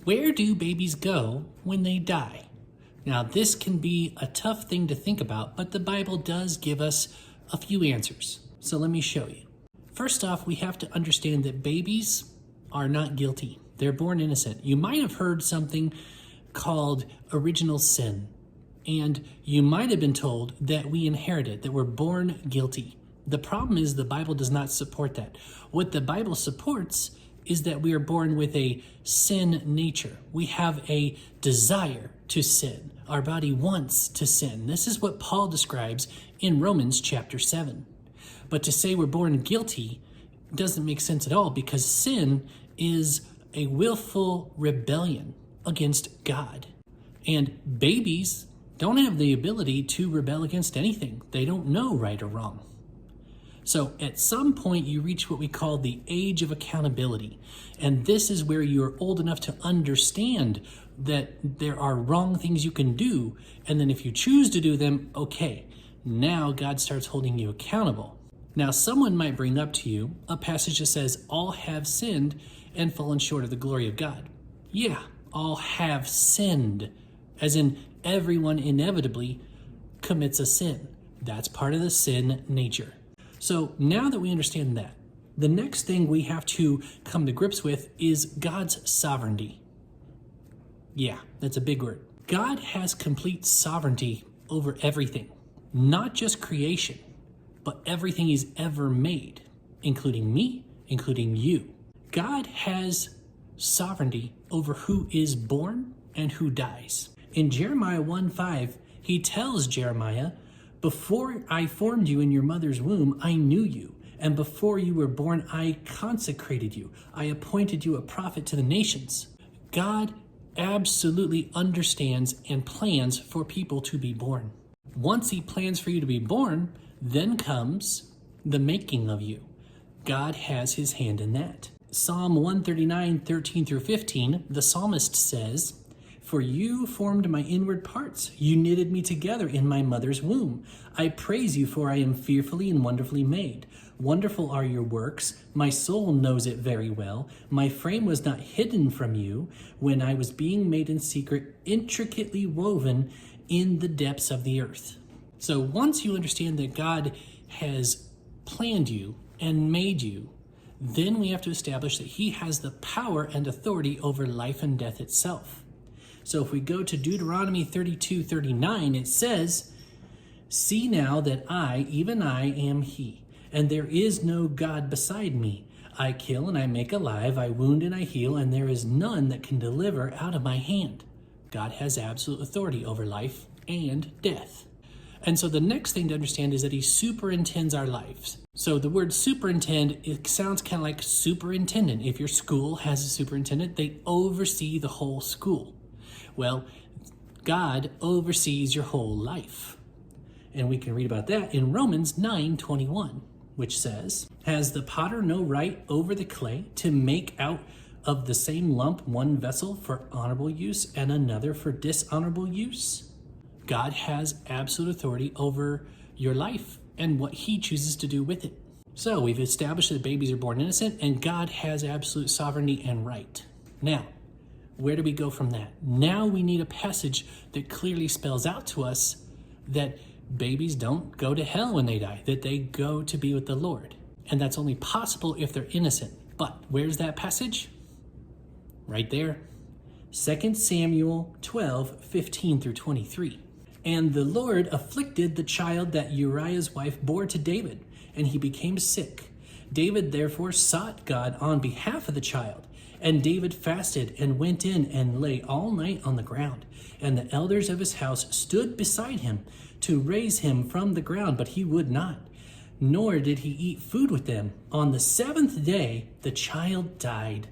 Where do babies go when they die? Now, this can be a tough thing to think about, but the Bible does give us a few answers. So let me show you. First off, we have to understand that babies are not guilty. They're born innocent. You might have heard something called original sin, and you might have been told that we inherit it, that we're born guilty. The problem is the Bible does not support that. What the Bible supports is that we are born with a sin nature. We have a desire to sin. Our body wants to sin. This is what Paul describes in Romans chapter 7. But to say we're born guilty doesn't make sense at all, because sin is a willful rebellion against God. And babies don't have the ability to rebel against anything. They don't know right or wrong. So at some point you reach what we call the age of accountability. And this is where you're old enough to understand that there are wrong things you can do. And then if you choose to do them, okay, now God starts holding you accountable. Now someone might bring up to you a passage that says all have sinned and fallen short of the glory of God. Yeah, all have sinned, as in everyone inevitably commits a sin. That's part of the sin nature. So now that we understand that, the next thing we have to come to grips with is God's sovereignty. Yeah, that's a big word. God has complete sovereignty over everything, not just creation, but everything he's ever made, including me, including you. God has sovereignty over who is born and who dies. In Jeremiah 1:5, he tells Jeremiah, "Before I formed you in your mother's womb, I knew you. And before you were born, I consecrated you. I appointed you a prophet to the nations." God absolutely understands and plans for people to be born. Once he plans for you to be born, then comes the making of you. God has his hand in that. Psalm 139:13-15, the psalmist says, "For you formed my inward parts. You knitted me together in my mother's womb. I praise you, for I am fearfully and wonderfully made. Wonderful are your works. My soul knows it very well. My frame was not hidden from you when I was being made in secret, intricately woven in the depths of the earth." So once you understand that God has planned you and made you, then we have to establish that he has the power and authority over life and death itself. So if we go to Deuteronomy 32:39, it says, "See now that I, even I, am he, and there is no God beside me. I kill and I make alive, I wound and I heal, and there is none that can deliver out of my hand." God has absolute authority over life and death. And so the next thing to understand is that he superintends our lives. So the word superintend, it sounds kind of like superintendent. If your school has a superintendent, they oversee the whole school. Well, God oversees your whole life. And we can read about that in Romans 9:21, which says, "Has the potter no right over the clay to make out of the same lump one vessel for honorable use and another for dishonorable use?" God has absolute authority over your life and what he chooses to do with it. So we've established that babies are born innocent and God has absolute sovereignty and right. Now, where do we go from that? Now we need a passage that clearly spells out to us that babies don't go to hell when they die, that they go to be with the Lord. And that's only possible if they're innocent. But where's that passage? Right there. 2 Samuel 12:15-23. "And the Lord afflicted the child that Uriah's wife bore to David, and he became sick. David therefore sought God on behalf of the child. And David fasted and went in and lay all night on the ground. And the elders of his house stood beside him to raise him from the ground, but he would not. Nor did he eat food with them. On the 7th day the child died.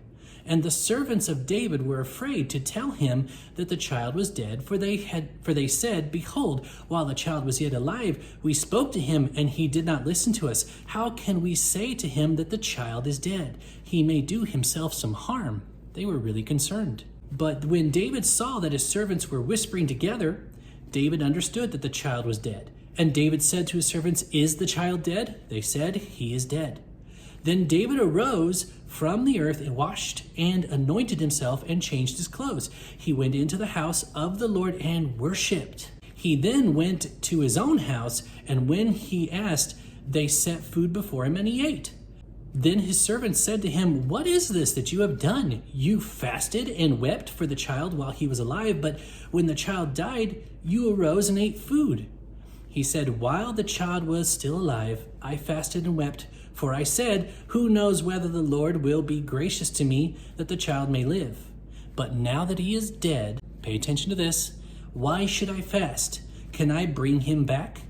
And the servants of David were afraid to tell him that the child was dead, for they said, 'Behold, while the child was yet alive, we spoke to him, and he did not listen to us. How can we say to him that the child is dead? He may do himself some harm.' They were really concerned. But when David saw that his servants were whispering together, David understood that the child was dead. And David said to his servants, 'Is the child dead?' They said, 'He is dead.' Then David arose from the earth and washed and anointed himself and changed his clothes. He went into the house of the Lord and worshipped. He then went to his own house, and when he asked, they set food before him, and he ate. Then his servants said to him, "What is this that you have done? You fasted and wept for the child while he was alive, but when the child died, you arose and ate food." He said, "While the child was still alive, I fasted and wept, for I said, 'Who knows whether the Lord will be gracious to me that the child may live?' But now that he is dead," pay attention to this, "why should I fast? Can I bring him back?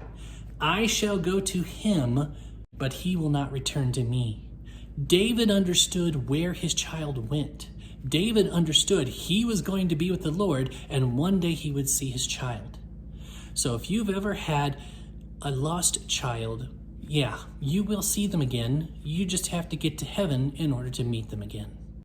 I shall go to him, but he will not return to me." David understood where his child went. David understood he was going to be with the Lord, and one day he would see his child. So if you've ever had a lost child, yeah, you will see them again. You just have to get to heaven in order to meet them again.